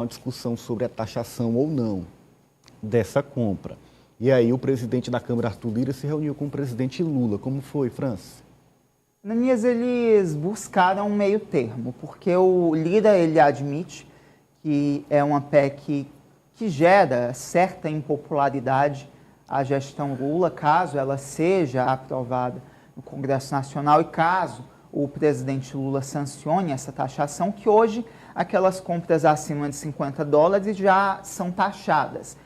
uma discussão sobre a taxação ou não dessa compra. E aí o presidente da Câmara, Arthur Lira, se reuniu com o presidente Lula. Como foi, Francis? Ananias, eles buscaram um meio termo, porque o Lira, ele admite que é uma PEC que gera certa impopularidade à gestão Lula, caso ela seja aprovada no Congresso Nacional e caso o presidente Lula sancione essa taxação, que hoje aquelas compras acima de $50 já são taxadas.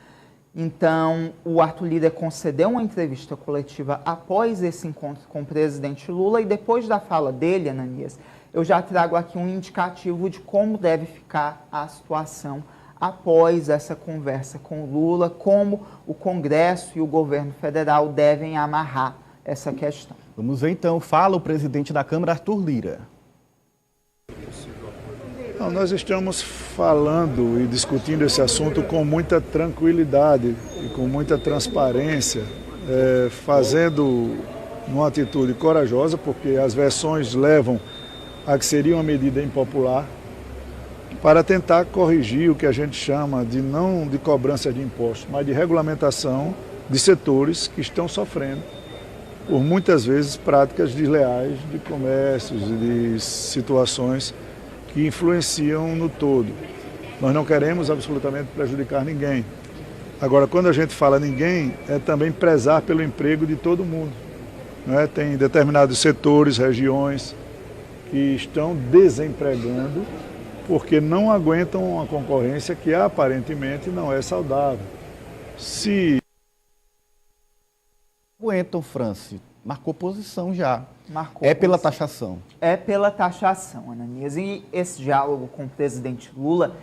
Então, o Arthur Lira concedeu uma entrevista coletiva após esse encontro com o presidente Lula e depois da fala dele, Ananias, eu já trago aqui um indicativo de como deve ficar a situação após essa conversa com o Lula, como o Congresso e o governo federal devem amarrar essa questão. Vamos ver então, fala o presidente da Câmara, Arthur Lira. Não, nós estamos falando e discutindo esse assunto com muita tranquilidade e com muita transparência, fazendo uma atitude corajosa, porque as versões levam a que seria uma medida impopular, para tentar corrigir o que a gente chama de não de cobrança de impostos, mas de regulamentação de setores que estão sofrendo por muitas vezes práticas desleais de comércios e de situações que influenciam no todo. Nós não queremos absolutamente prejudicar ninguém. Agora, quando a gente fala ninguém, é também prezar pelo emprego de todo mundo, né? Tem determinados setores, regiões que estão desempregando porque não aguentam uma concorrência que aparentemente não é saudável. Se Aguentam, Francis. Marcou posição já. Marcou pela posição. taxação. É pela taxação, Ananias. E esse diálogo com o presidente Lula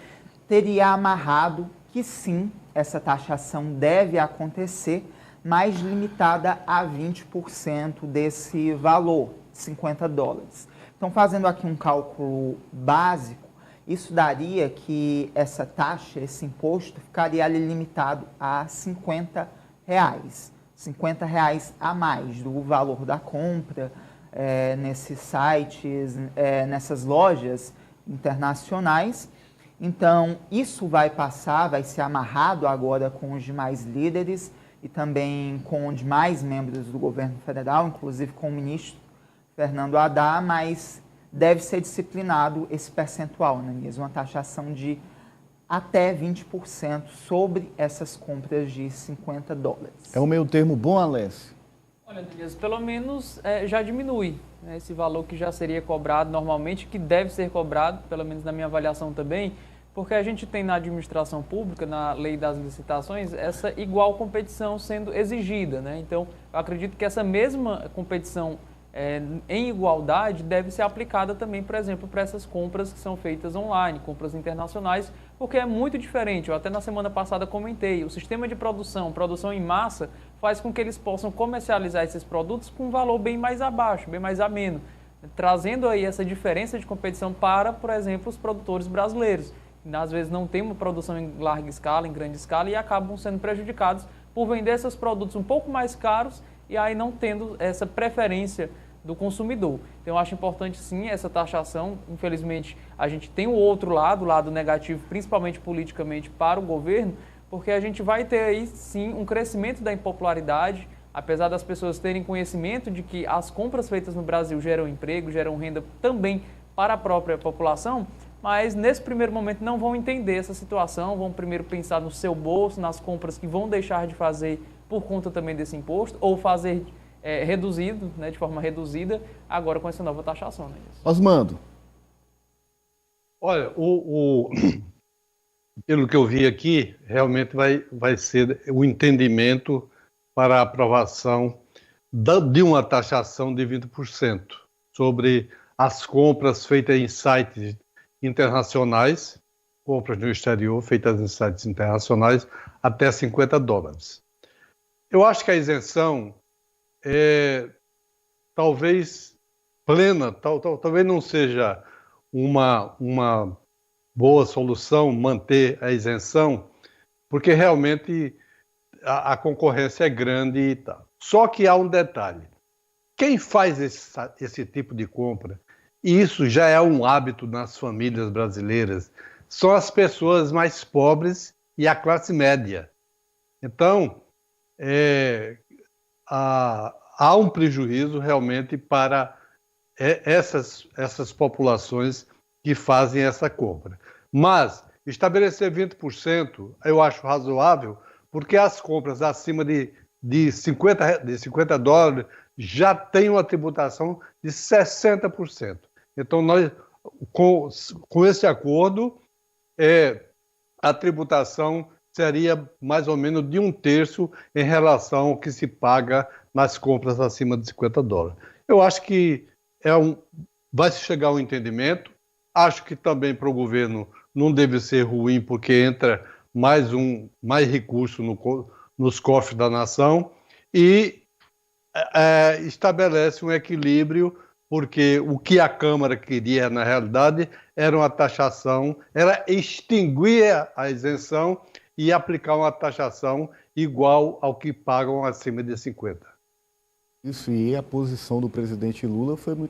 teria amarrado que sim, essa taxação deve acontecer, mas limitada a 20% desse valor, $50. Então, fazendo aqui um cálculo básico, isso daria que essa taxa, esse imposto, ficaria ali limitado a R$50. R$50 a mais do valor da compra nesses sites, nessas lojas internacionais. Então, isso vai passar, vai ser amarrado agora com os demais líderes e também com os demais membros do governo federal, inclusive com o ministro Fernando Haddad, mas deve ser disciplinado esse percentual, Ananias, uma taxação de até 20% sobre essas compras de $50. É um meio termo bom, Alessio? Olha, Ananias, pelo menos já diminui, né, esse valor que já seria cobrado normalmente, que deve ser cobrado, pelo menos na minha avaliação também, porque a gente tem na administração pública, na lei das licitações, essa igual competição sendo exigida, né? Então, eu acredito que essa mesma competição em igualdade deve ser aplicada também, por exemplo, para essas compras que são feitas online, compras internacionais, porque é muito diferente. Eu até na semana passada comentei, o sistema de produção em massa, faz com que eles possam comercializar esses produtos com um valor bem mais abaixo, bem mais ameno, trazendo aí essa diferença de competição para, por exemplo, os produtores brasileiros. Às vezes não tem uma produção em larga escala, em grande escala, e acabam sendo prejudicados por vender esses produtos um pouco mais caros e aí não tendo essa preferência do consumidor. Então, eu acho importante, sim, essa taxação. Infelizmente, a gente tem o outro lado, o lado negativo, principalmente politicamente, para o governo, porque a gente vai ter aí, sim, um crescimento da impopularidade, apesar das pessoas terem conhecimento de que as compras feitas no Brasil geram emprego, geram renda também para a própria população, mas nesse primeiro momento não vão entender essa situação, vão primeiro pensar no seu bolso, nas compras que vão deixar de fazer por conta também desse imposto, ou fazer reduzido, né, de forma reduzida, agora com essa nova taxação. Né? Osmando. Olha, pelo que eu vi aqui, realmente vai ser o entendimento para a aprovação de uma taxação de 20% sobre as compras feitas em sites internacionais, compras no exterior feitas em sites internacionais, até $50. Eu acho que a isenção talvez plena, talvez não seja uma boa solução manter a isenção, porque realmente a concorrência é grande e tal. Só que há um detalhe. Quem faz esse tipo de compra, e isso já é um hábito nas famílias brasileiras, são as pessoas mais pobres e a classe média. Então, há um prejuízo realmente para essas populações que fazem essa compra. Mas estabelecer 20% eu acho razoável, porque as compras acima de $50 já tem uma tributação de 60%. Então, nós, com esse acordo, a tributação seria mais ou menos de 1/3 em relação ao que se paga nas compras acima de $50. Eu acho que vai se chegar a um entendimento. Acho que também para o governo não deve ser ruim, porque entra mais recurso nos cofres da nação e estabelece um equilíbrio, porque o que a Câmara queria, na realidade, era uma taxação, era extinguir a isenção e aplicar uma taxação igual ao que pagam acima de 50. Isso, e a posição do presidente Lula foi muito